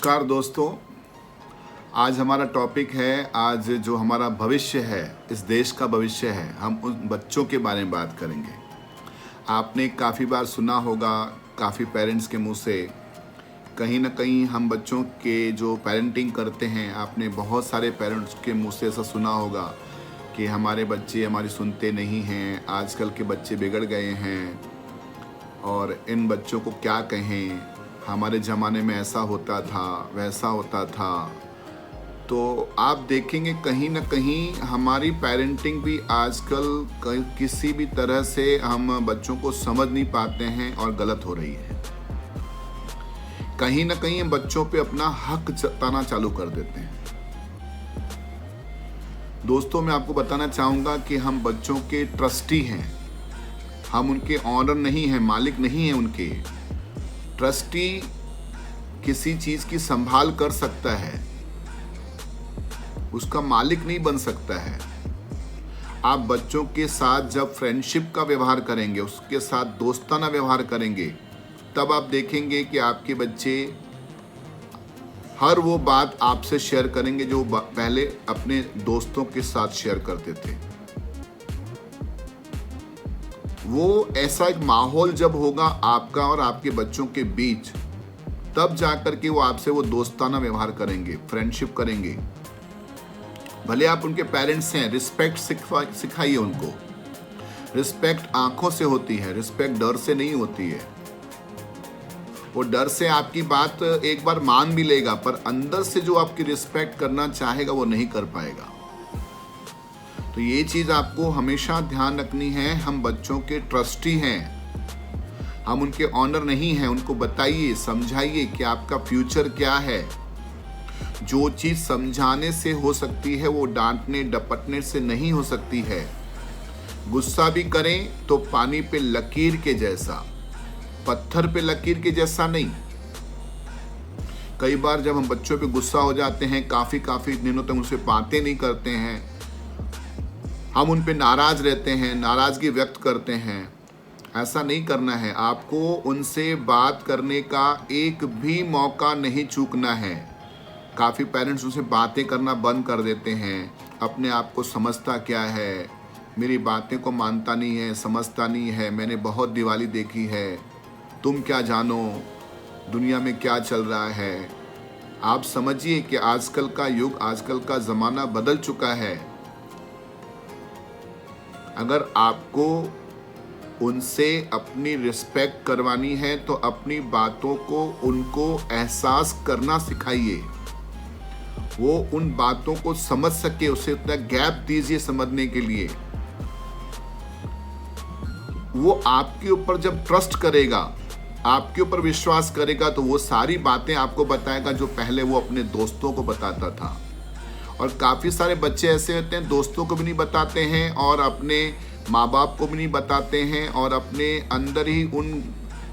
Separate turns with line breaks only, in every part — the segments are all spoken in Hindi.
नमस्कार दोस्तों। आज हमारा टॉपिक है, आज जो हमारा भविष्य है, इस देश का भविष्य है, हम उन बच्चों के बारे में बात करेंगे। आपने काफ़ी बार सुना होगा, काफ़ी पेरेंट्स के मुंह से, कहीं ना कहीं हम बच्चों के जो पेरेंटिंग करते हैं, आपने बहुत सारे पेरेंट्स के मुंह से ऐसा सुना होगा कि हमारे बच्चे हमारी सुनते नहीं हैं, आजकल के बच्चे बिगड़ गए हैं और इन बच्चों को क्या कहें, हमारे ज़माने में ऐसा होता था, वैसा होता था। तो आप देखेंगे कहीं ना कहीं हमारी पेरेंटिंग भी आजकल किसी भी तरह से हम बच्चों को समझ नहीं पाते हैं और गलत हो रही है। कहीं ना कहीं हम बच्चों पे अपना हक जताना चालू कर देते हैं। दोस्तों, मैं आपको बताना चाहूँगा कि हम बच्चों के ट्रस्टी हैं, हम उनके ऑनर नहीं हैं, मालिक नहीं हैं। उनके ट्रस्टी किसी चीज़ की संभाल कर सकता है, उसका मालिक नहीं बन सकता है। आप बच्चों के साथ जब फ्रेंडशिप का व्यवहार करेंगे, उसके साथ दोस्ताना व्यवहार करेंगे, तब आप देखेंगे कि आपके बच्चे हर वो बात आपसे शेयर करेंगे जो पहले अपने दोस्तों के साथ शेयर करते थे। वो ऐसा एक माहौल जब होगा आपका और आपके बच्चों के बीच, तब जाकर के वो आपसे वो दोस्ताना व्यवहार करेंगे, फ्रेंडशिप करेंगे। भले आप उनके पेरेंट्स हैं, रिस्पेक्ट सिखाइए उनको। रिस्पेक्ट आंखों से होती है, रिस्पेक्ट डर से नहीं होती है। वो डर से आपकी बात एक बार मान भी लेगा, पर अंदर से जो आपकी रिस्पेक्ट करना चाहेगा वो नहीं कर पाएगा। तो ये चीज़ आपको हमेशा ध्यान रखनी है। हम बच्चों के ट्रस्टी हैं, हम उनके ऑनर नहीं हैं। उनको बताइए, समझाइए कि आपका फ्यूचर क्या है। जो चीज़ समझाने से हो सकती है वो डांटने डपटने से नहीं हो सकती है। गुस्सा भी करें तो पानी पे लकीर के जैसा, पत्थर पे लकीर के जैसा नहीं। कई बार जब हम बच्चों पे गुस्सा हो जाते हैं, काफ़ी दिनों तक उनसे बातें नहीं करते हैं, हम उन पे नाराज़ रहते हैं, नाराज़गी व्यक्त करते हैं। ऐसा नहीं करना है। आपको उनसे बात करने का एक भी मौका नहीं चूकना है। काफ़ी पेरेंट्स उनसे बातें करना बंद कर देते हैं। अपने आप को समझता क्या है, मेरी बातें को मानता नहीं है, समझता नहीं है, मैंने बहुत दिवाली देखी है, तुम क्या जानो दुनिया में क्या चल रहा है। आप समझिए कि आजकल का युग, आजकल का ज़माना बदल चुका है। अगर आपको उनसे अपनी रिस्पेक्ट करवानी है तो अपनी बातों को उनको एहसास करना सिखाइए। वो उन बातों को समझ सके, उसे उतना गैप दीजिए समझने के लिए। वो आपके ऊपर जब ट्रस्ट करेगा, आपके ऊपर विश्वास करेगा, तो वो सारी बातें आपको बताएगा जो पहले वो अपने दोस्तों को बताता था। और काफ़ी सारे बच्चे ऐसे होते हैं, दोस्तों को भी नहीं बताते हैं और अपने माँ बाप को भी नहीं बताते हैं और अपने अंदर ही उन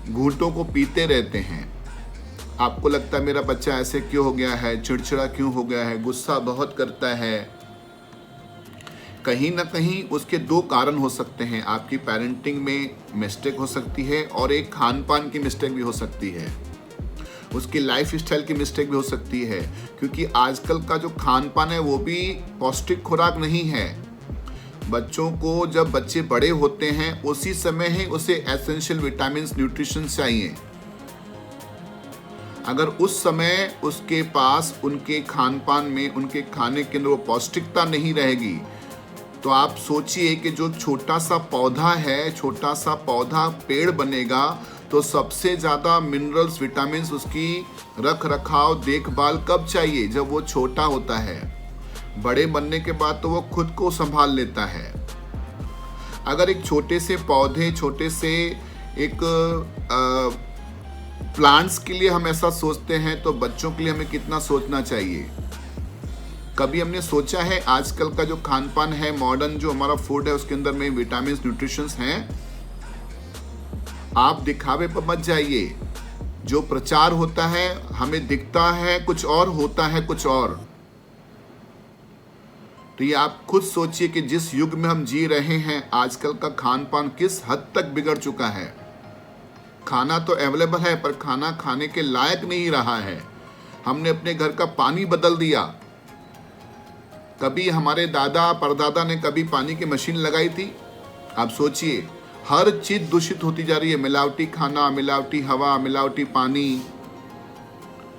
घूंटों को पीते रहते हैं। आपको लगता है मेरा बच्चा ऐसे क्यों हो गया है, चिड़चिड़ा क्यों हो गया है, गुस्सा बहुत करता है। कहीं ना कहीं उसके दो कारण हो सकते हैं। आपकी पेरेंटिंग में मिस्टेक हो सकती है और एक खान पान की मिस्टेक भी हो सकती है, उसकी लाइफ स्टाइल की मिस्टेक भी हो सकती है। क्योंकि आजकल का जो खान पान है वो भी पौष्टिक खुराक नहीं है। बच्चों को जब बच्चे बड़े होते हैं उसी समय ही उसे एसेंशियल विटामिन न्यूट्रिशन चाहिए। अगर उस समय उसके पास उनके खान पान में, उनके खाने के अंदर वो पौष्टिकता नहीं रहेगी, तो आप सोचिए कि जो छोटा सा पौधा है, छोटा सा पौधा पेड़ बनेगा, तो सबसे ज़्यादा मिनरल्स, विटामिन्स उसकी रख रखाव, देखभाल कब चाहिए? जब वो छोटा होता है। बड़े बनने के बाद तो वो खुद को संभाल लेता है। अगर एक छोटे से पौधे, छोटे से एक प्लांट्स के लिए हम ऐसा सोचते हैं, तो बच्चों के लिए हमें कितना सोचना चाहिए? कभी हमने सोचा है आजकल का जो खान पान है, मॉडर्न जो हमारा फूड है, उसके अंदर में विटामिन, न्यूट्रिशंस हैं? आप दिखावे पर मत जाइए। जो प्रचार होता है, हमें दिखता है कुछ और, होता है कुछ और। तो ये आप खुद सोचिए कि जिस युग में हम जी रहे हैं, आजकल का खान पान किस हद तक बिगड़ चुका है। खाना तो अवेलेबल है पर खाना खाने के लायक नहीं रहा है। हमने अपने घर का पानी बदल दिया। कभी हमारे दादा परदादा ने कभी पानी की मशीन लगाई थी? आप सोचिए, हर चीज दूषित होती जा रही है। मिलावटी खाना, मिलावटी हवा, मिलावटी पानी,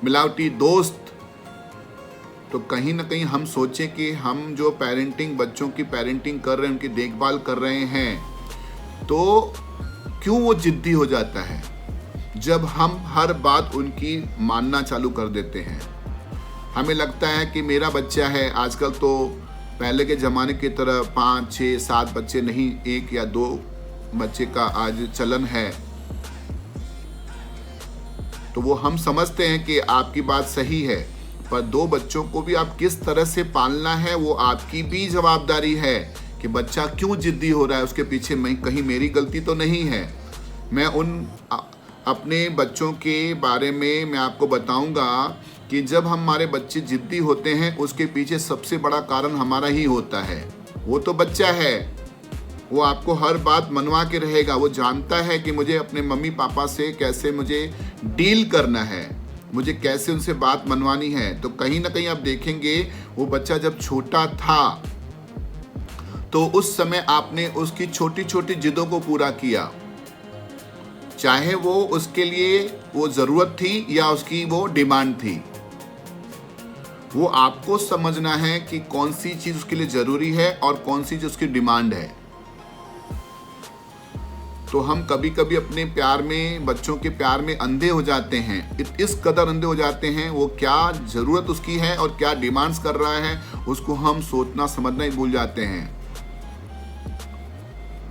मिलावटी दोस्त। तो कहीं ना कहीं हम सोचें कि हम जो पेरेंटिंग, बच्चों की पेरेंटिंग कर रहे हैं, उनकी देखभाल कर रहे हैं, तो क्यों वो जिद्दी हो जाता है जब हम हर बात उनकी मानना चालू कर देते हैं। हमें लगता है कि मेरा बच्चा है। आजकल तो पहले के ज़माने की तरह 5, 6, 7 बच्चे नहीं, 1 या 2 बच्चे का आज चलन है। तो वो हम समझते हैं कि आपकी बात सही है, पर 2 बच्चों को भी आप किस तरह से पालना है वो आपकी भी जवाबदारी है कि बच्चा क्यों जिद्दी हो रहा है, उसके पीछे कहीं मेरी गलती तो नहीं है। मैं अपने बच्चों के बारे में मैं आपको बताऊंगा कि जब हमारे बच्चे जिद्दी होते हैं उसके पीछे सबसे बड़ा कारण हमारा ही होता है। वो तो बच्चा है, वो आपको हर बात मनवा के रहेगा। वो जानता है कि मुझे अपने मम्मी पापा से कैसे मुझे डील करना है, मुझे कैसे उनसे बात मनवानी है। तो कहीं ना कहीं आप देखेंगे वो बच्चा जब छोटा था तो उस समय आपने उसकी छोटी छोटी जिद्दों को पूरा किया, चाहे वो उसके लिए वो ज़रूरत थी या उसकी वो डिमांड थी। वो आपको समझना है कि कौन सी चीज़ उसके लिए ज़रूरी है और कौन सी चीज़ उसकी डिमांड है। तो हम कभी कभी अपने प्यार में, बच्चों के प्यार में अंधे हो जाते हैं। इस कदर अंधे हो जाते हैं, वो क्या ज़रूरत उसकी है और क्या डिमांड्स कर रहा है उसको हम सोचना समझना ही भूल जाते हैं।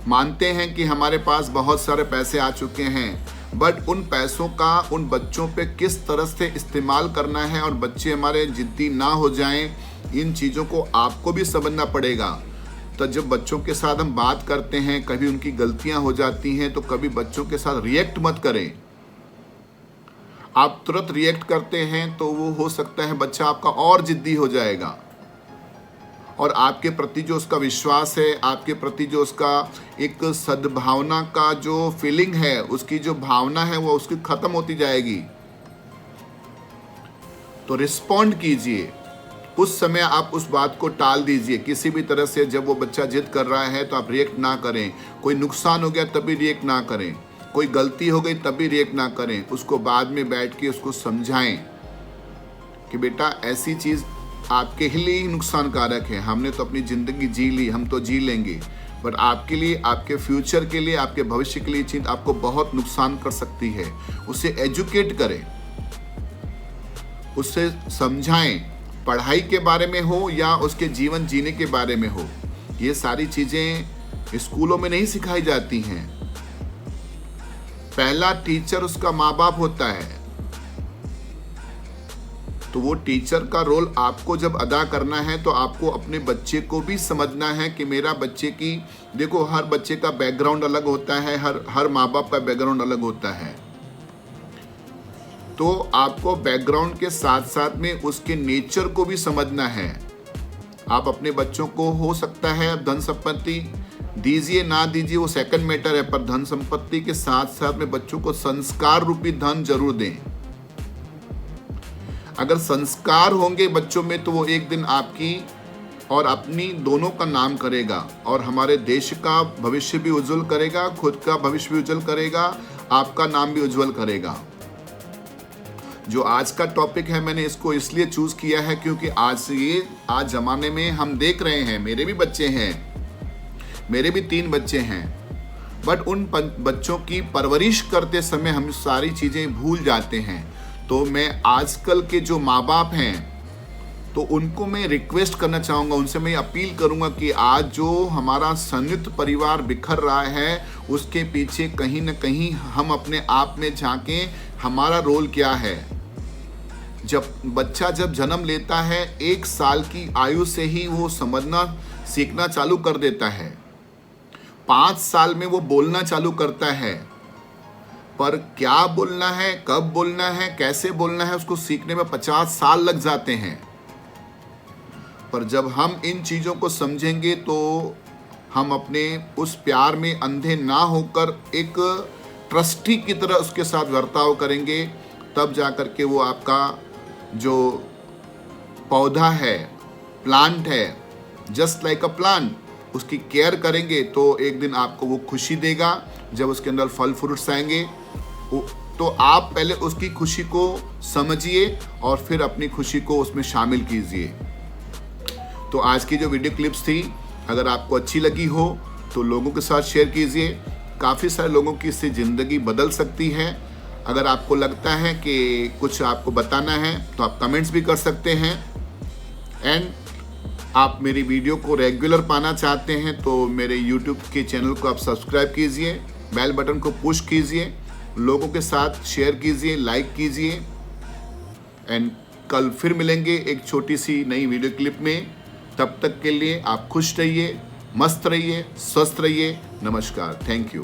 मानते हैं कि हमारे पास बहुत सारे पैसे आ चुके हैं, बट उन पैसों का उन बच्चों पे किस तरह से इस्तेमाल करना है और बच्चे हमारे जिद्दी ना हो जाएं, इन चीज़ों को आपको भी समझना पड़ेगा। तो जब बच्चों के साथ हम बात करते हैं, कभी उनकी गलतियां हो जाती हैं, तो कभी बच्चों के साथ रिएक्ट मत करें। आप तुरंत रिएक्ट करते हैं तो वो हो सकता है बच्चा आपका और जिद्दी हो जाएगा और आपके प्रति जो उसका विश्वास है, आपके प्रति जो उसका एक सद्भावना का जो फीलिंग है, उसकी जो भावना है, वो उसकी खत्म होती जाएगी। तो रिस्पॉन्ड कीजिए, उस समय आप उस बात को टाल दीजिए किसी भी तरह से। जब वो बच्चा जिद कर रहा है तो आप रिएक्ट ना करें। कोई नुकसान हो गया तभी रिएक्ट ना करें, कोई गलती हो गई तभी रिएक्ट ना करें। उसको बाद में बैठ के उसको समझाएं कि बेटा ऐसी चीज़ आपके लिए ही नुकसानकारक है। हमने तो अपनी ज़िंदगी जी ली, हम तो जी लेंगे, बट आपके लिए, आपके फ्यूचर के लिए, आपके भविष्य के लिए चीज़ आपको बहुत नुकसान कर सकती है। उसे एजुकेट करें, उससे समझाएं, पढ़ाई के बारे में हो या उसके जीवन जीने के बारे में हो। ये सारी चीज़ें स्कूलों में नहीं सिखाई जाती हैं। पहला टीचर उसका माँ बाप होता है, तो वो टीचर का रोल आपको जब अदा करना है तो आपको अपने बच्चे को भी समझना है कि मेरा बच्चे की, देखो हर बच्चे का बैकग्राउंड अलग होता है, हर माँ बाप का बैकग्राउंड अलग होता है। तो आपको बैकग्राउंड के साथ साथ में उसके नेचर को भी समझना है। आप अपने बच्चों को, हो सकता है धन संपत्ति दीजिए ना दीजिए वो सेकंड मैटर है, पर धन संपत्ति के साथ साथ में बच्चों को संस्कार रूपी धन जरूर दें। अगर संस्कार होंगे बच्चों में तो वो एक दिन आपकी और अपनी दोनों का नाम करेगा और हमारे देश का भविष्य भी उज्जवल करेगा, खुद का भविष्य भी उज्जवल करेगा, आपका नाम भी उज्जवल करेगा। जो आज का टॉपिक है, मैंने इसको इसलिए चूज किया है क्योंकि आज जमाने में हम देख रहे हैं, मेरे भी बच्चे हैं, मेरे भी 3 बच्चे हैं, बट उन बच्चों की परवरिश करते समय हम सारी चीज़ें भूल जाते हैं। तो मैं आजकल के जो माँ बाप हैं तो उनको मैं रिक्वेस्ट करना चाहूँगा, उनसे मैं अपील करूँगा कि आज जो हमारा संयुक्त परिवार बिखर रहा है उसके पीछे कहीं ना कहीं हम अपने आप में झांकें, हमारा रोल क्या है। बच्चा जब जन्म लेता है 1 साल की आयु से ही वो समझना सीखना चालू कर देता है। 5 साल में वो बोलना चालू करता है, पर क्या बोलना है, कब बोलना है, कैसे बोलना है, उसको सीखने में 50 साल लग जाते हैं। पर जब हम इन चीज़ों को समझेंगे तो हम अपने उस प्यार में अंधे ना होकर एक ट्रस्टी की तरह उसके साथ बर्ताव करेंगे, तब जा कर के वो आपका जो पौधा है, प्लांट है, जस्ट लाइक अ प्लांट, उसकी केयर करेंगे तो एक दिन आपको वो खुशी देगा। जब उसके अंदर फल फ्रूट्स आएंगे तो आप पहले उसकी खुशी को समझिए और फिर अपनी खुशी को उसमें शामिल कीजिए। तो आज की जो वीडियो क्लिप्स थी, अगर आपको अच्छी लगी हो तो लोगों के साथ शेयर कीजिए। काफ़ी सारे लोगों की इससे ज़िंदगी बदल सकती है। अगर आपको लगता है कि कुछ आपको बताना है तो आप कमेंट्स भी कर सकते हैं। एंड आप मेरी वीडियो को रेगुलर पाना चाहते हैं तो मेरे YouTube के चैनल को आप सब्सक्राइब कीजिए, बेल बटन को पुश कीजिए, लोगों के साथ शेयर कीजिए, लाइक कीजिए। एंड कल फिर मिलेंगे एक छोटी सी नई वीडियो क्लिप में। तब तक के लिए आप खुश रहिए, मस्त रहिए, स्वस्थ रहिए। नमस्कार, थैंक यू।